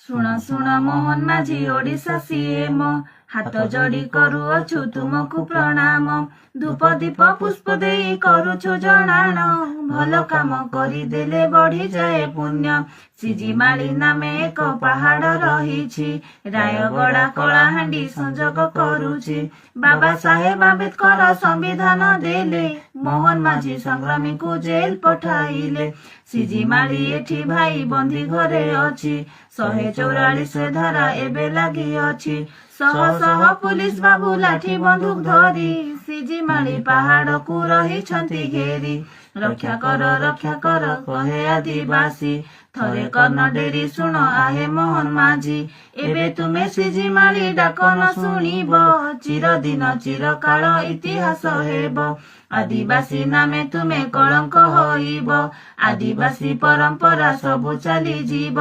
ଶୁଣ ଶୁଣ ମୋହନ ମାଝୀ ଓଡିଶା ସିଏମ, ହାତ ଯୋଡି କରୁଅଛୁ ତୁମକୁ ପ୍ରଣାମ। ଧୂପ ଦୀପ ପୁଷ୍ପ ଦେଇ କରୁଛୁ ଜଣାଣ, ଭଲ କାମ କରିଦେଲେ ବଢିଯାଏ ପୁଣ୍ୟ। ସିଜିମାଳି ନାମେ ଏକ ପାହାଡ ରହିଛି, ରାୟଗଡା କଳାହାଣ୍ଡି ସଂଯୋଗ କରୁଛି। ବାବା ସାହେବ ଆମ୍ବେଦକର ସମ୍ବିଧାନ ଦେଲେ, ମୋହନ ମାଝୀ ସଂଗ୍ରାମୀଙ୍କୁ ଜେଲ ପଠାଇଲେ। ସିଜିମାଳି ଏଠି ଭାଇ ବନ୍ଦୀ ଘରେ ଅଛି, 144 ଧାରା ଏବେ ଲାଗି ଅଛି। ଶହ ଶହ ପୁଲିସ ବାବୁ ଲାଠି ବନ୍ଧୁକ ଧରି, ସିଜିମାଳି ପାହାଡକୁ ରହିଛନ୍ତି ଘେରି। ରକ୍ଷା କର କହେ ଆଦିବାସୀ, ଥରେ କର୍ଣ୍ଣ ଡେରି ଶୁଣ ଆହେ ମୋହନ ମାଝୀ। ଏବେ ତୁମେ ସିଜିମାଳି ଡାକ ନ ଶୁଣିବ, ଚିରଦିନ ଚିରକାଳ ଇତିହାସ ହେବ। ଆଦିବାସୀ ନାମେ ତୁମେ କଳଙ୍କ ହୋଇବ, ଆଦିବାସୀ ପରମ୍ପରା ସବୁ ଚାଲିଯିବ।